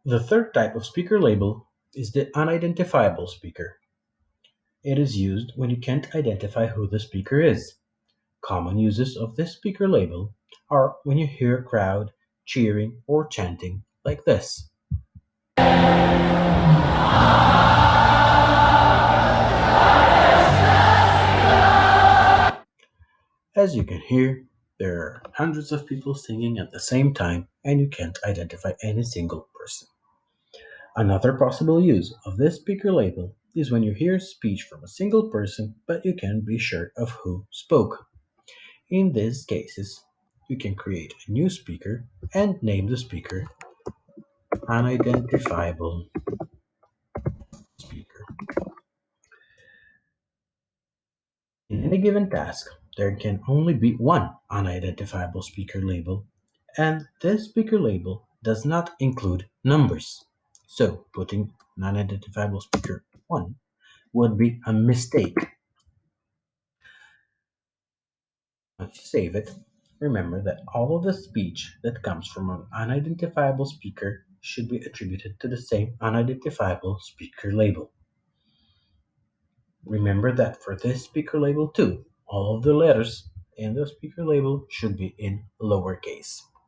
The third type of speaker label is the unidentifiable speaker. It is used when you can't identify who the speaker is. Common uses of this speaker label are when you hear a crowd cheering or chanting like this. As you can hear, there are hundreds of people singing at the same time and you can't identify any single person. Another possible use of this speaker label is when you hear speech from a single person but you can't be sure of who spoke. In these cases, you can create a new speaker and name the speaker Unidentifiable Speaker. In any given task, there can only be one unidentifiable speaker label, and this speaker label does not include numbers. So, putting an unidentifiable speaker 1 would be a mistake. Once you save it, remember that all of the speech that comes from an unidentifiable speaker should be attributed to the same unidentifiable speaker label. Remember that for this speaker label too, all of the letters in the speaker label should be in lowercase.